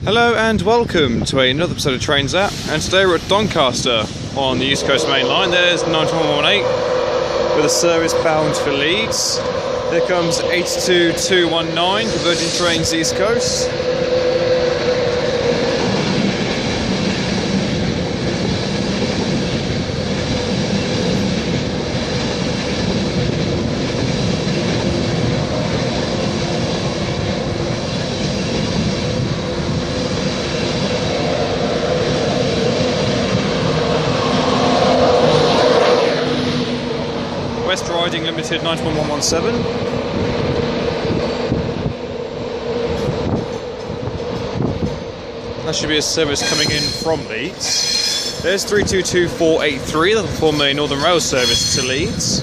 Hello and welcome to another episode of Trains App, and today we're at Doncaster on the East Coast Main Line. There's 91118 with a service bound for Leeds. Here comes 82219 for Virgin Trains East Coast. West Riding Limited 91117. That should be a service coming in from Leeds. There's 322483, that'll form a Northern Rail service to Leeds.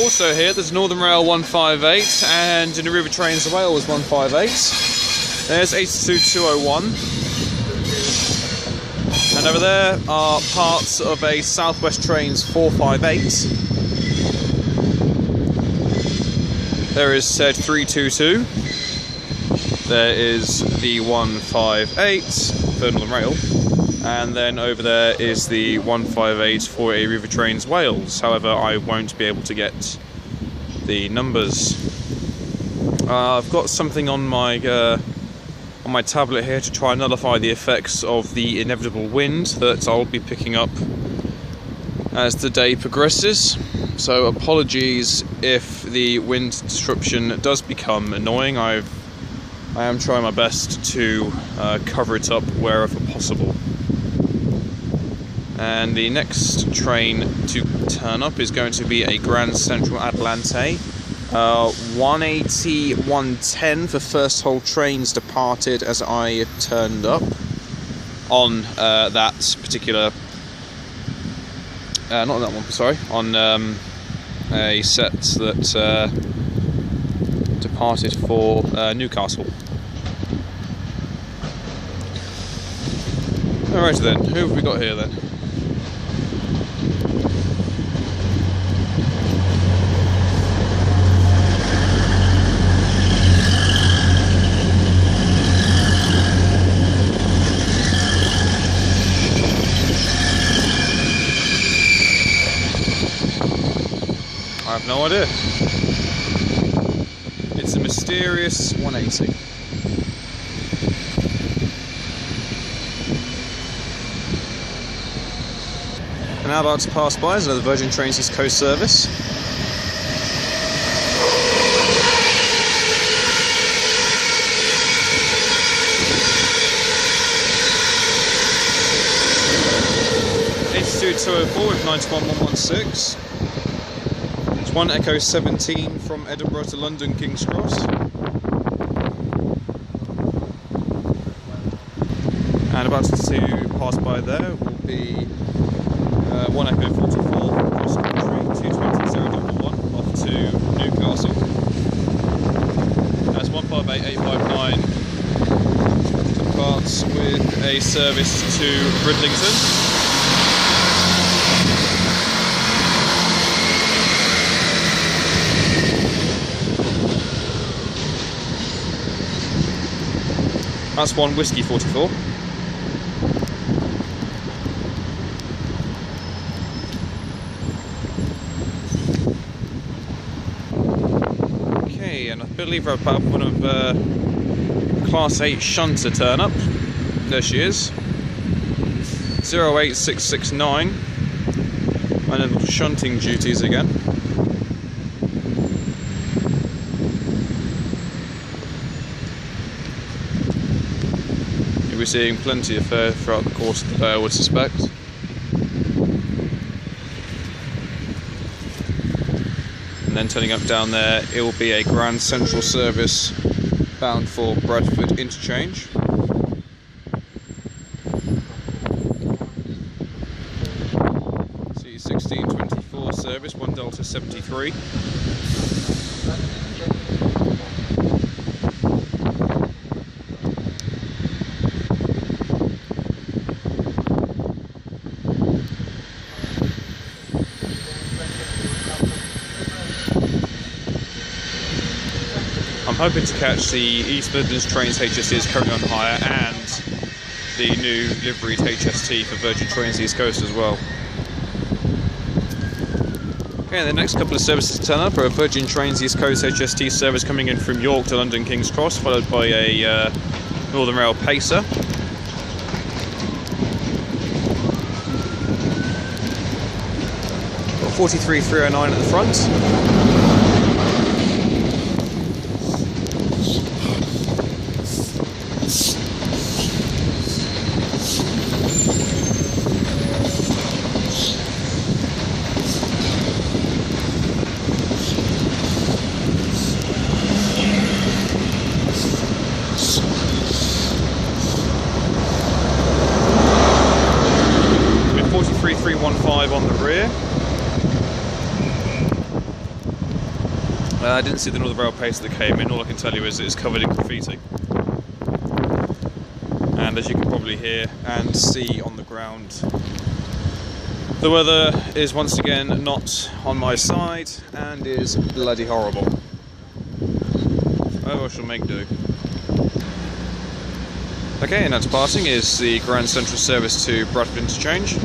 Also here, there's Northern Rail 158 and in the River Trains Wales 158. There's 82201. And over there are parts of a Southwest Trains 458. There is said 322. There is the 158 for Northern Rail. And then over there is the 158 for a River Trains Wales. However, I won't be able to get the numbers. I've got something on my tablet here to try and nullify the effects of the inevitable wind that I'll be picking up as the day progresses. So apologies if the wind disruption does become annoying. I am trying my best to cover it up wherever possible. And the next train to turn up is going to be a Grand Central Atlante. 180, 110 for first whole trains departed as I turned up on that particular, not that one, sorry, on a set that departed for Newcastle. Alright then, who have we got here then? I have no idea. It's a mysterious 180. And now about to pass by is another Virgin Trains East Coast service. H2 with 91116. 1 Echo 17 from Edinburgh to London King's Cross. And about to pass by there will be 1 Echo 44 CrossCountry 220.011 off to Newcastle. That's 158859 departs with a service to Bridlington. That's 1 Whiskey 44. Okay, and I believe we're about one of Class 8 shunter turn up. There she is. 08669. My little shunting duties again. We're seeing plenty of fare throughout the course of the day, I would suspect. And then turning up down there, it will be a Grand Central service bound for Retford interchange. C1624 service, 1 Delta 73. I'm hoping to catch the East Midlands Trains HST is currently on hire, and the new liveried HST for Virgin Trains East Coast as well. Okay, the next couple of services to turn up are a Virgin Trains East Coast HST service coming in from York to London King's Cross, followed by a Northern Rail Pacer. Got 43309 at the front. On the rear. I didn't see the Northern Rail Pacer that came in. All I can tell you is it's covered in graffiti. And as you can probably hear and see on the ground, the weather is once again not on my side and is bloody horrible. Oh, I shall make do. Okay, and now departing is the Grand Central service to Retford Interchange.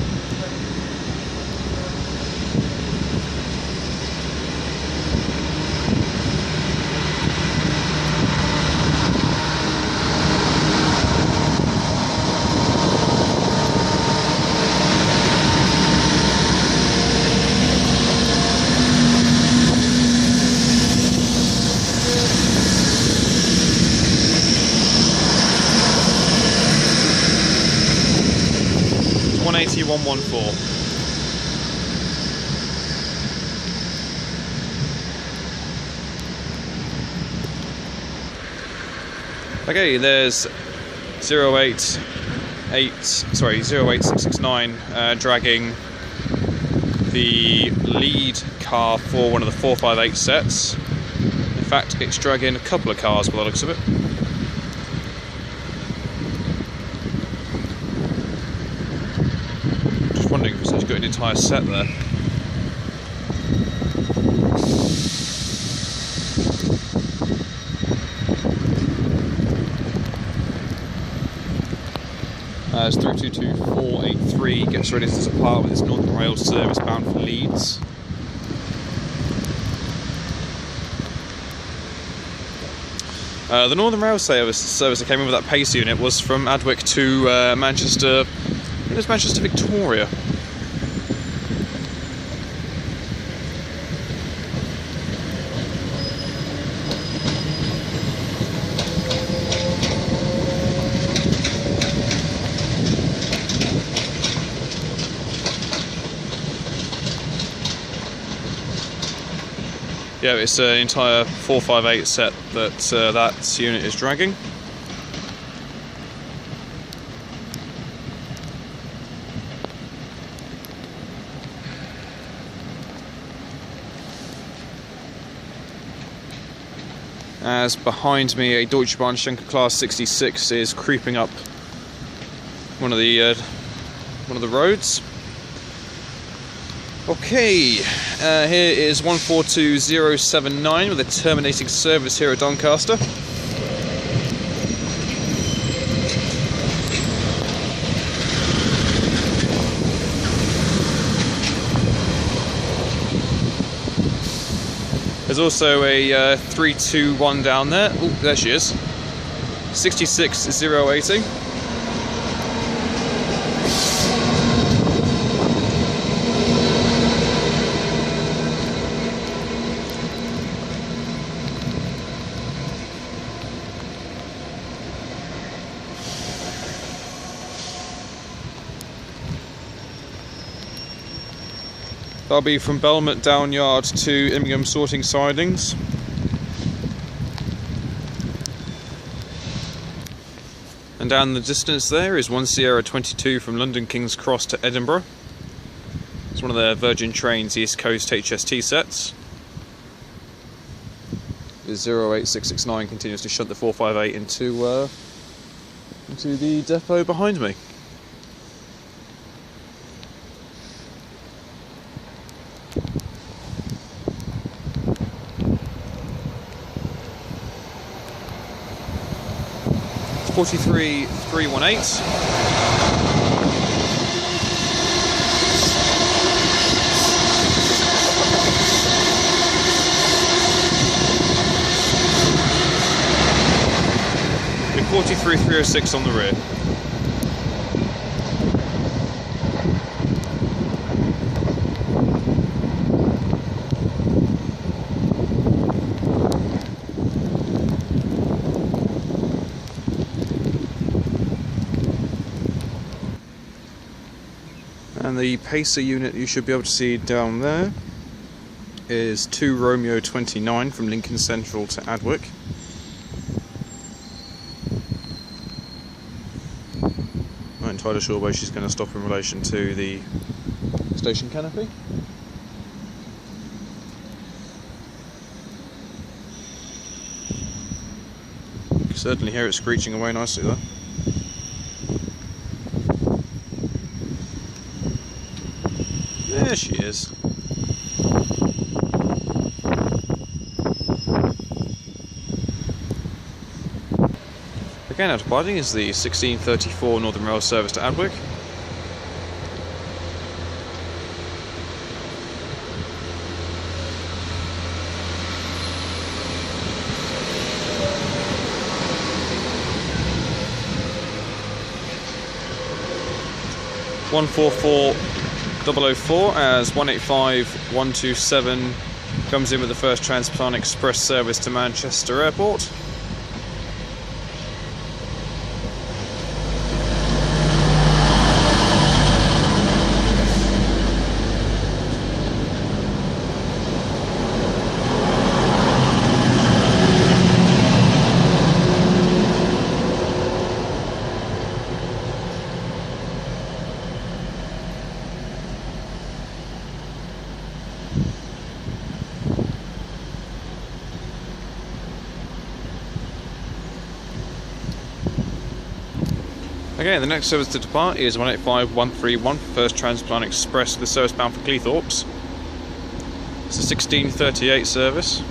It's 114. Okay, there's 08669 dragging the lead car for one of the 458 sets. In fact, it's dragging a couple of cars by the looks of it. Just wondering if it's got an entire set there. As 322483 gets ready to depart with its Northern Rail service bound for Leeds. The Northern Rail service that came in with that pace unit was from Adwick to Manchester. I think it was Manchester Victoria. Yeah, it's an entire 458 set that that unit is dragging. As behind me, a Deutsche Bahn Schenker Class 66 is creeping up one of the roads. Okay, here is 142079 with a terminating service here at Doncaster. There's also a 321 down there. Oh, there she is. 66080. That'll be from Belmont Downyard to Immingham Sorting Sidings. And down the distance there is 1 Sierra 22 from London King's Cross to Edinburgh. It's one of their Virgin Trains East Coast HST sets. The 08669 continues to shunt the 458 into the depot behind me. 43,318. And 43,306 on the rear. And the pacer unit you should be able to see down there is 2 Romeo 29 from Lincoln Central to Adwick. Not entirely sure where she's going to stop in relation to the station canopy. You can certainly hear it screeching away nicely though. There she is. Again, out of departing is the 1634 Northern Rail service to Adwick. .144.004 as 185.127 comes in with the first Transpennine Express service to Manchester Airport. Okay, the next service to depart is 185.131, first Transpennine Express, the service bound for Cleethorpes. It's a 1638 service.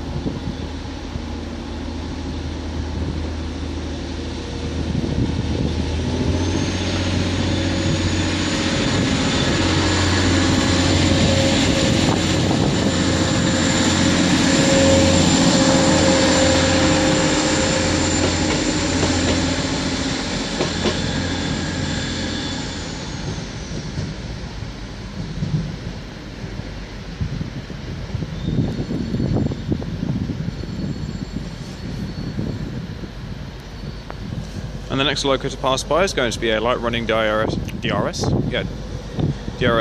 And the next loco to pass by is going to be a light running DRS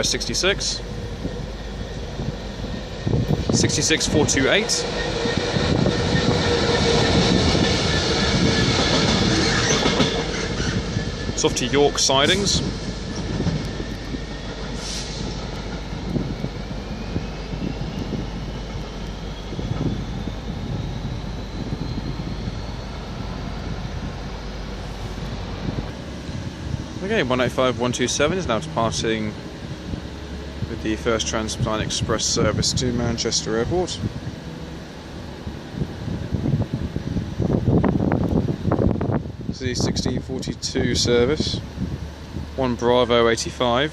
66, 66428. It's off to York sidings. Okay, 185.127 is now departing with the first Transpennine Express service to Manchester Airport. This is the 1642 service, 1 Bravo 85.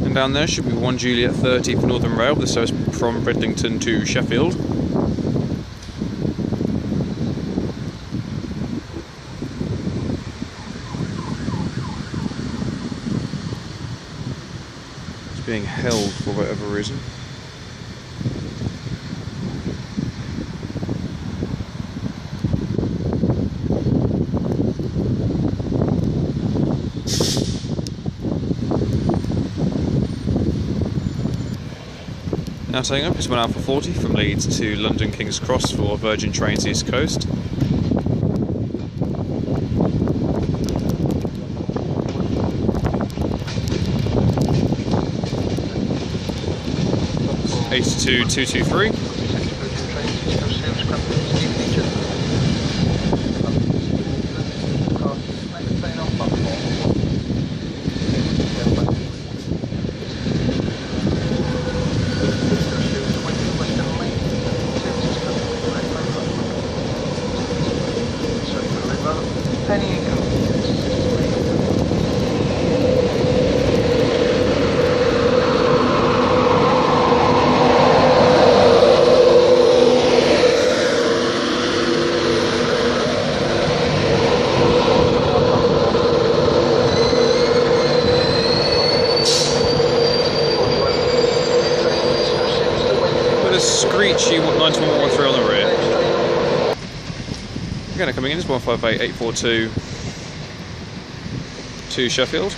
And down there should be 1 Juliet 30 for Northern Rail, the service from Bridlington to Sheffield. It's being held for whatever reason. Now taking up is 1 Alpha 40 from Leeds to London King's Cross for Virgin Trains East Coast. (82.223). Again, coming in is 158842 to Sheffield.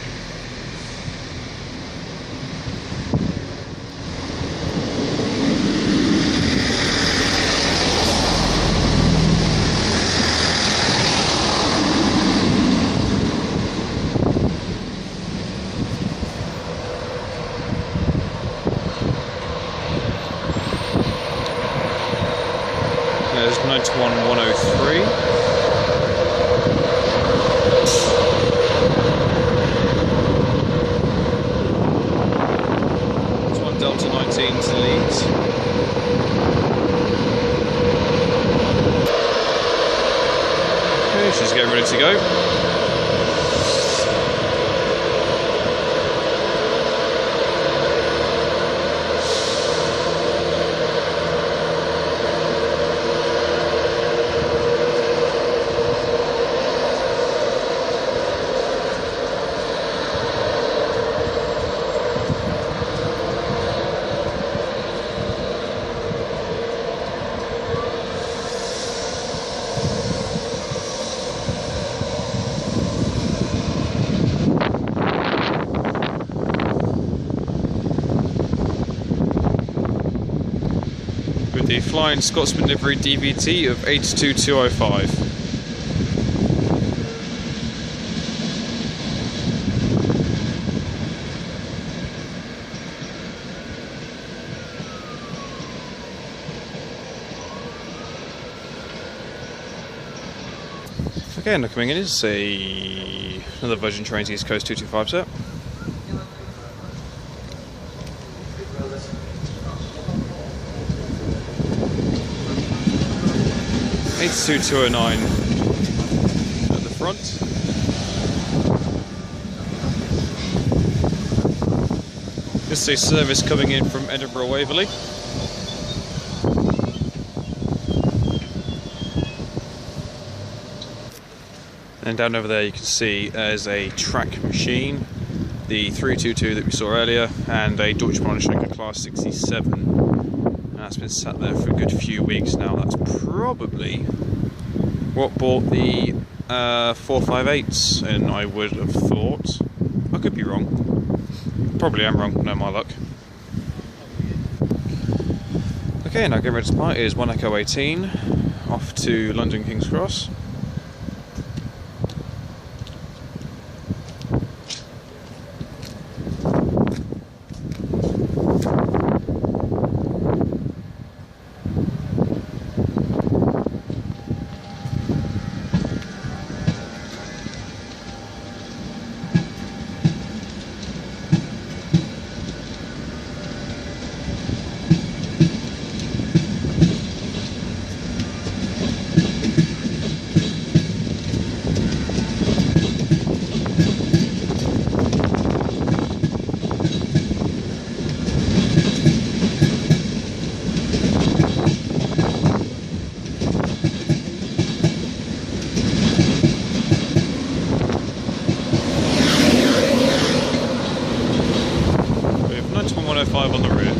There's 91103. There's one Delta 19 to Leeds. Okay, she's getting ready to go. The Flying Scotsman livery DVT of 82205. Okay, now coming in is another Virgin Trains East Coast 225 set. (82209) at the front. This is a service coming in from Edinburgh Waverley. And down over there you can see there's a track machine, the 322 that we saw earlier, and a Deutsche Bahnschenker Class 67. That's been sat there for a good few weeks now. That's probably what bought the 458s, and I would have thought. I could be wrong. Probably am wrong, no my luck. Okay, now getting ready to depart is 1 Echo 18 off to London King's Cross. On the rear.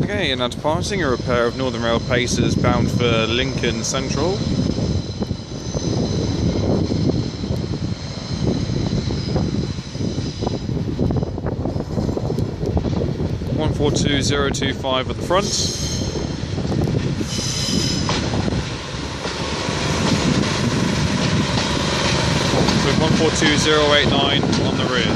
Okay, and now departing a repair of Northern Rail Pacers bound for Lincoln Central. (142.025) at the front. 142.089 on the rear.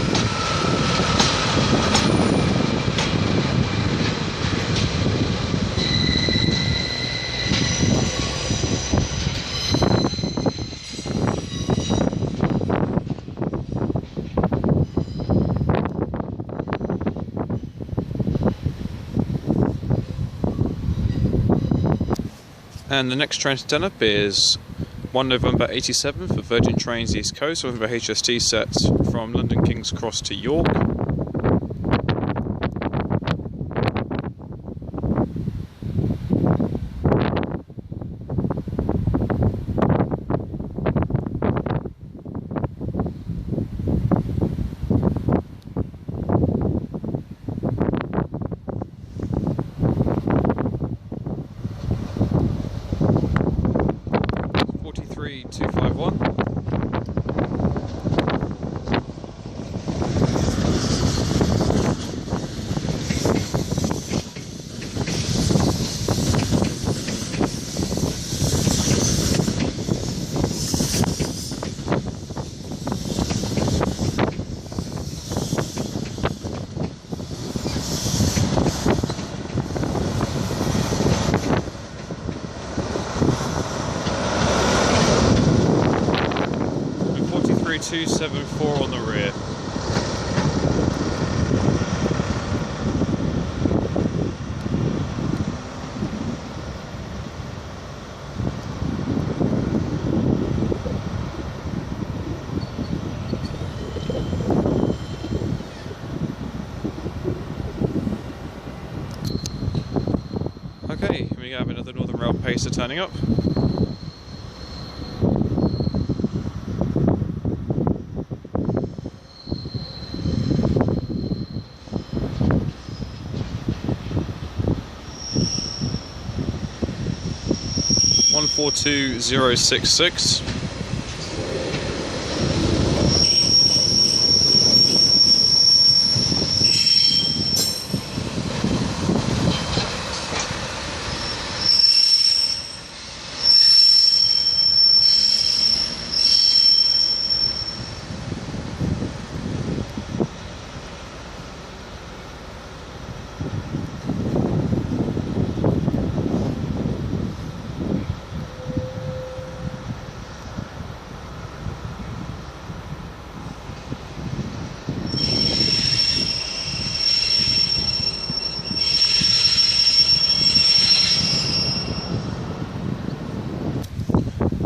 And the next train to turn up is 1 November 87 for Virgin Trains East Coast, November HST set from London King's Cross to York. 251. And 43274 on the rear. Okay, we have another Northern Rail pacer turning up. One 142,066.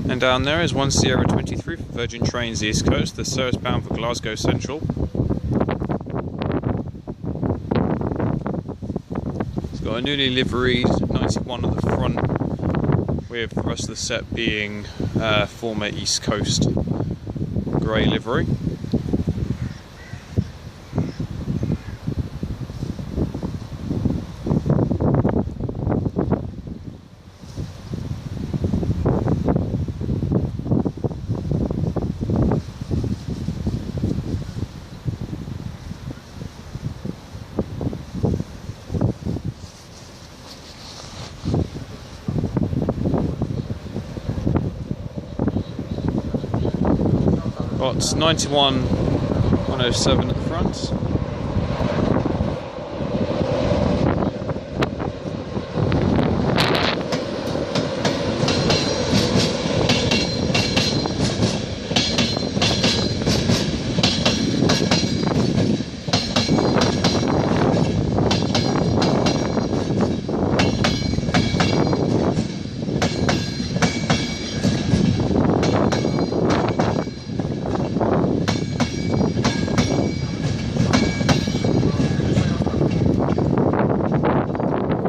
And down there is 1 Sierra 23 for Virgin Trains East Coast, the service bound for Glasgow Central. It's got a newly liveried 91 at the front, with the rest of the set being former East Coast grey livery. Got 91 107 at the front.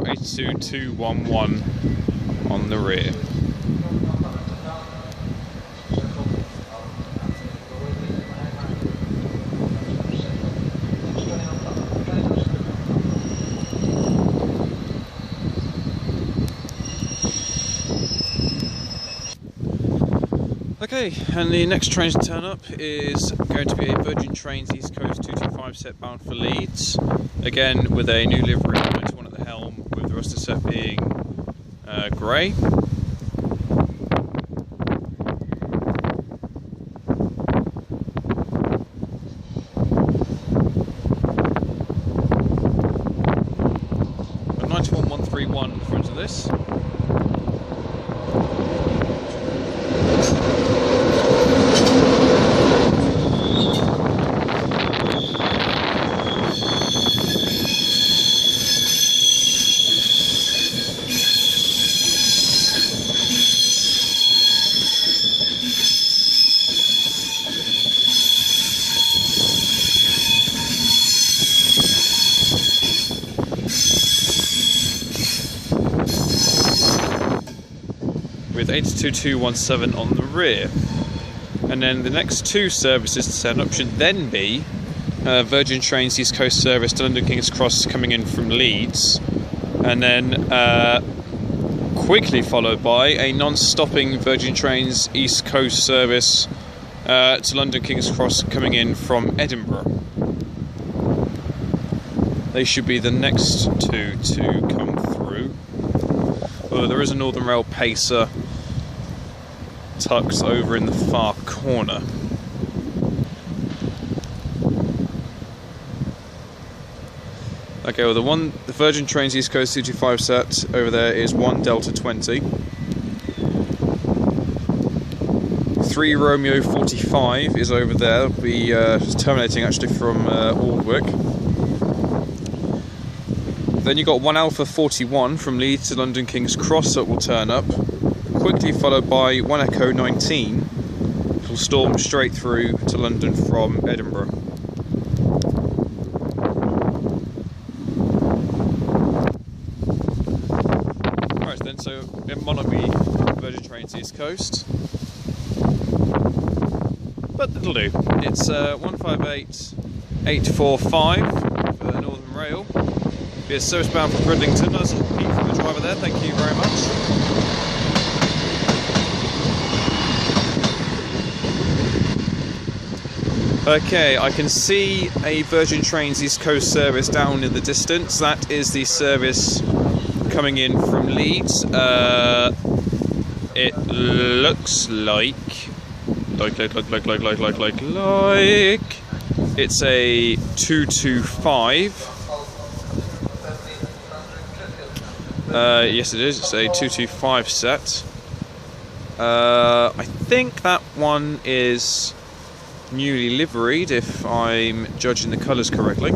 Got 211 on the rear. Okay, and the next train to turn up is going to be a Virgin Trains East Coast 225 set bound for Leeds. Again, with a new livery 91 at the helm, with the rest of the set being grey. Got 91 131 in front of this. With 82217 on the rear. And then the next two services to turn up should then be Virgin Trains East Coast service to London King's Cross coming in from Leeds, and then quickly followed by a non-stopping Virgin Trains East Coast service to London King's Cross coming in from Edinburgh. They should be the next two to come through. Although there is a Northern Rail pacer tucked over in the far corner. Okay, well the Virgin Trains East Coast 225 set over there is 1 Delta 20. 3 Romeo 45 is over there. It'll be terminating actually from Aldwick. Then you've got 1 Alpha 41 from Leeds to London King's Cross that will turn up. Quickly followed by 1 Echo 19, which will storm straight through to London from Edinburgh. Right then, so it might not be Virgin Trains East Coast, but it'll do. It's 158845 for Northern Rail. Be a service bound for Bridlington. Nice little peek from the driver there, thank you very much. Okay, I can see a Virgin Trains East Coast service down in the distance. That is the service coming in from Leeds. It looks like it's a 225. Yes, it is. It's a 225 set. I think that one is newly liveried, if I'm judging the colours correctly.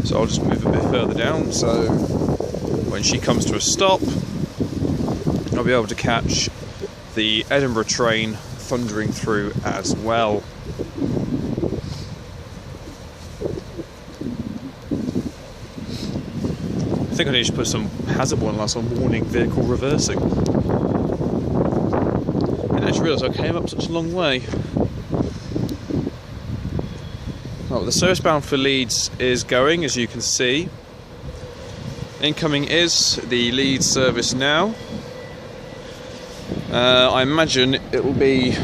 So I'll just move a bit further down, so when she comes to a stop, I'll be able to catch the Edinburgh train thundering through as well. I think I need to put some hazard warning lights on warning vehicle reversing. I didn't actually realise I came up such a long way. Well, the service bound for Leeds is going, as you can see. Incoming is the Leeds service now. I imagine it will be,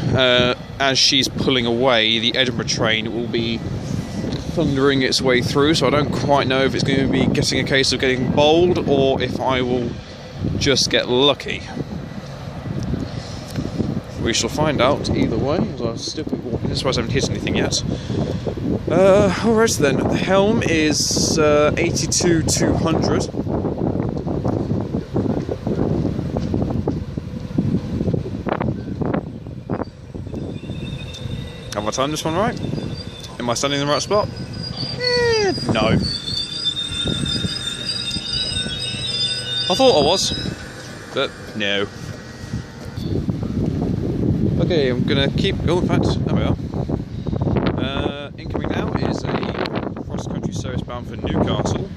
as she's pulling away, the Edinburgh train will be thundering its way through, so I don't quite know if it's going to be getting a case of getting bowled or if I will just get lucky. We shall find out either way, as I'll still be walking. I suppose I haven't hit anything yet. Alright then, the helm is 82-200. Have I timed this one right? Am I standing in the right spot? No. I thought I was, but no. Okay, I'm gonna keep. Oh, in fact, there we are. Incoming now is a cross-country service bound for Newcastle.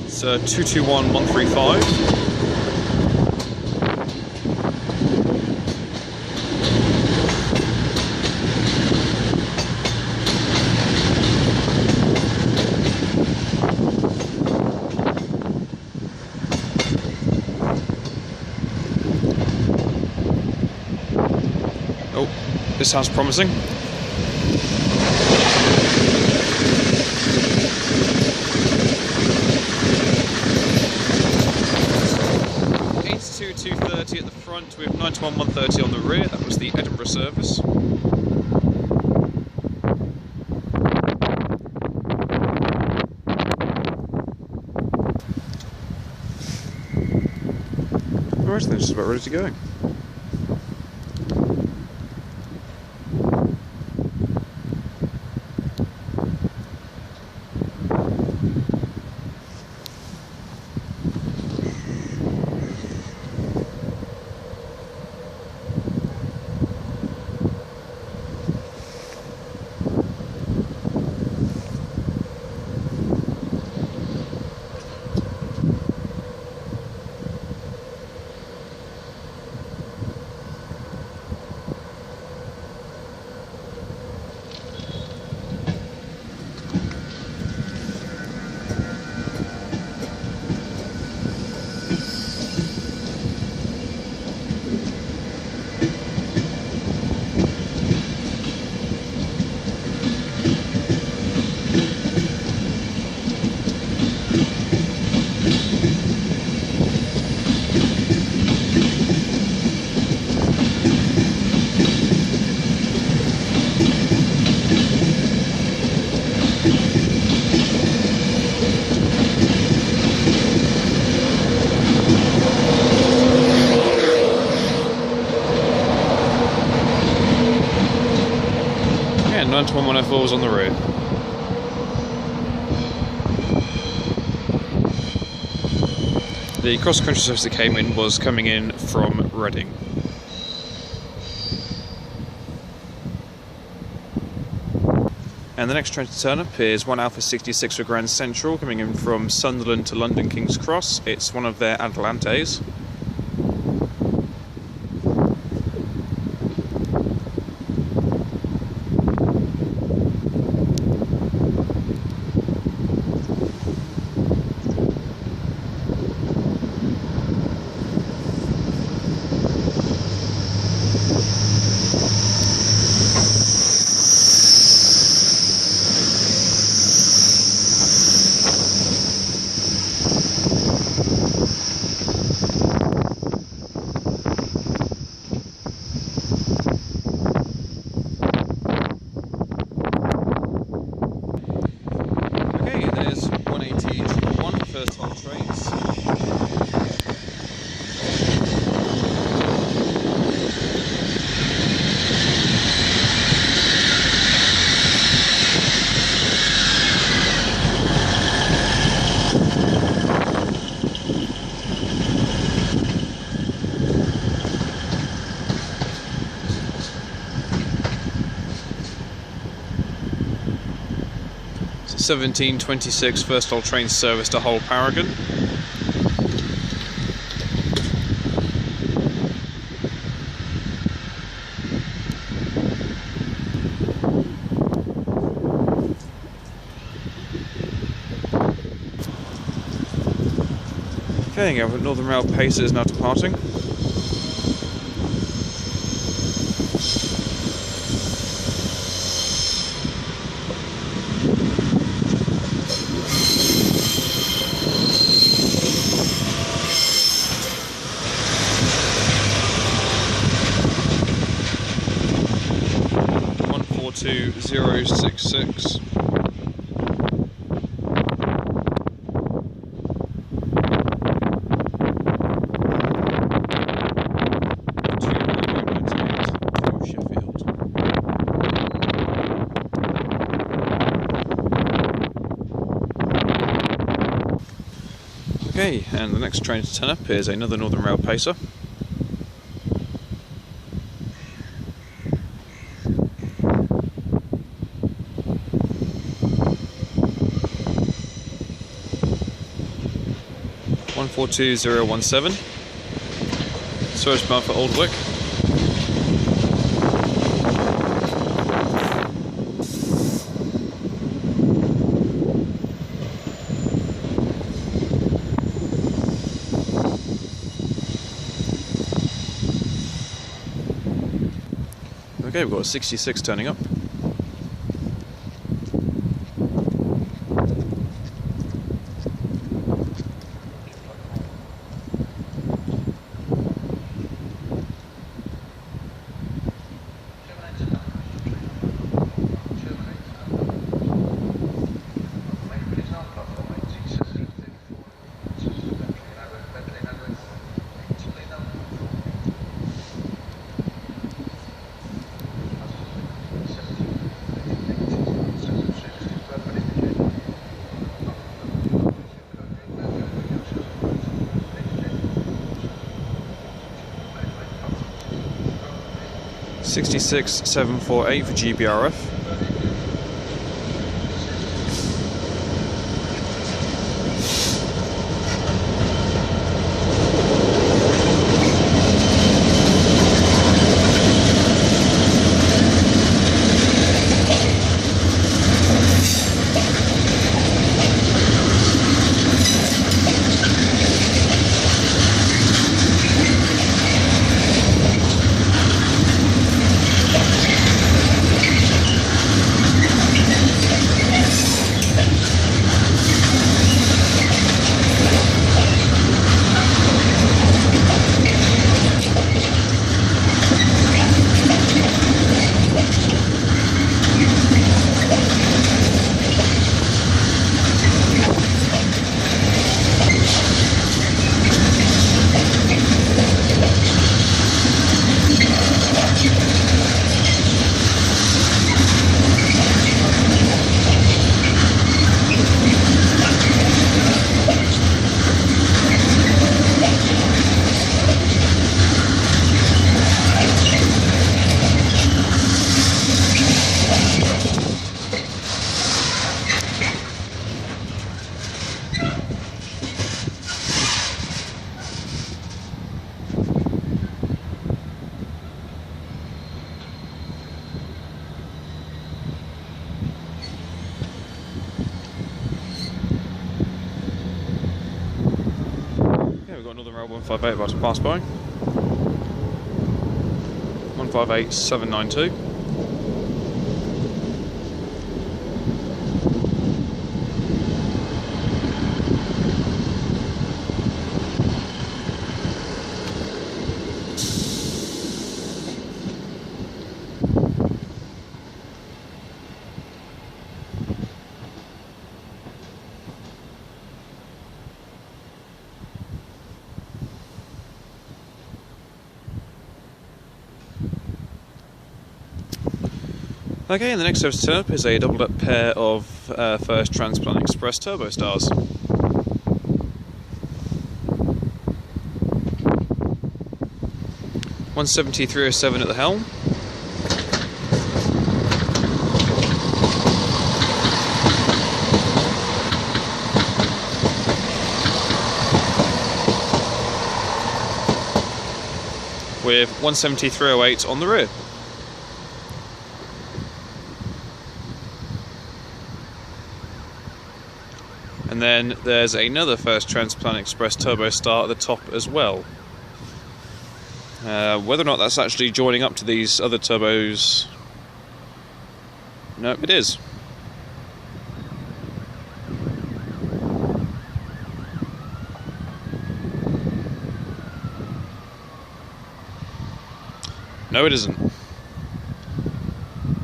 It's 221135. Oh, this sounds promising. .230 at the front with 91-130 on the rear. That was the Edinburgh service. Alright, then just about ready to go. London 1104 is on the rear. The cross-country service that came in was coming in from Reading. And the next train to turn up is 1 Alpha 66 for Grand Central, coming in from Sunderland to London King's Cross. It's one of their Atalantes. So 1726 First Hull train service to Hull Paragon. Okay, our Northern Rail Pacer is now departing. To 066. Okay, and the next train to turn up is another Northern Rail Pacer. One 42017. Service bound for Aldwick. Okay, we've got a 66 turning up. (66.748) for GBRF. Rail 158 about to pass by. 158792. Okay, and the next service turn up is a doubled up pair of first Transpennine Express turbo stars. (170.307) at the helm. With 170.308 on the rear. And then there's another first Transpennine Express turbo star at the top as well. Whether or not that's actually joining up to these other turbos... No, it is. No, it isn't.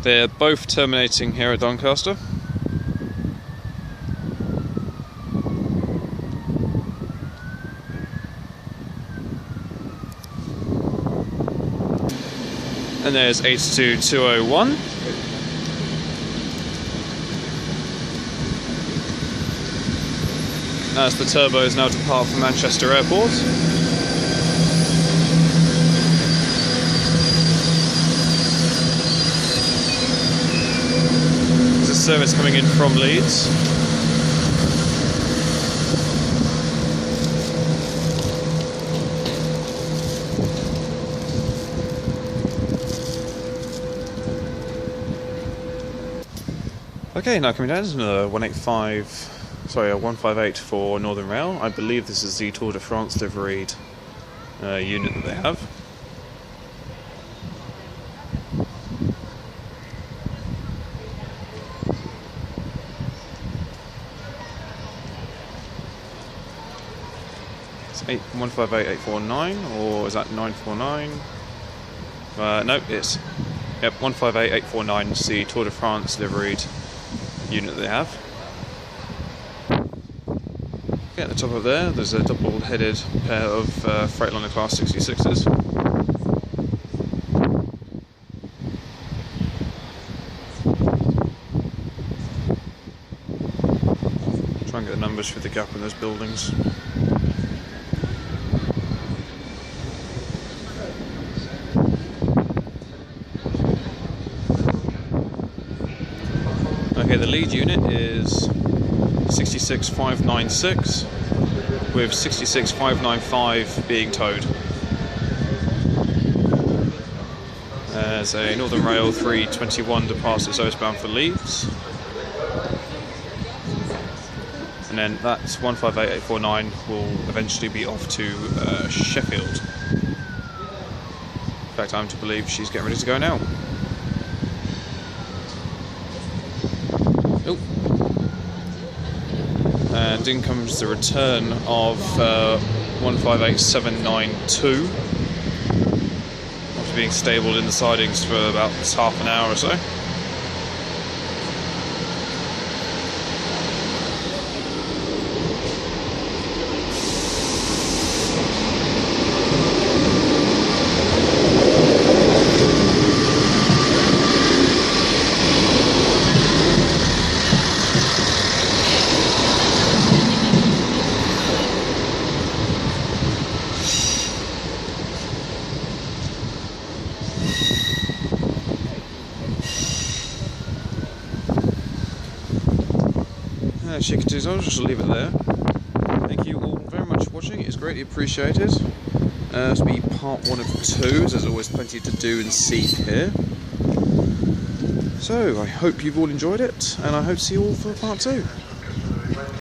They're both terminating here at Doncaster. And there's 82201. As the turbos now depart from Manchester Airport. There's a service coming in from Leeds. Okay, now coming down to another 158 for Northern Rail. I believe this is the Tour de France liveried unit that they have. It's 158.849, or is that 949? No, it's 158.849. It's the Tour de France liveried unit they have. Okay, at the top of there's a double-headed pair of Freightliner Class 66s. Try and get the numbers through the gap in those buildings. Okay, the lead unit is 66596, with 66595 being towed. There's a Northern Rail 321 departs southbound for Leeds. And then that's 158849 will eventually be off to Sheffield. In fact, I'm to believe she's getting ready to go now. And in comes the return of 158792 after being stabled in the sidings for about half an hour or so. She continues on, just leave it there. Thank you all very much for watching, it is greatly appreciated. This will be part 1 of 2, as there's always plenty to do and see here. So, I hope you've all enjoyed it, and I hope to see you all for part 2.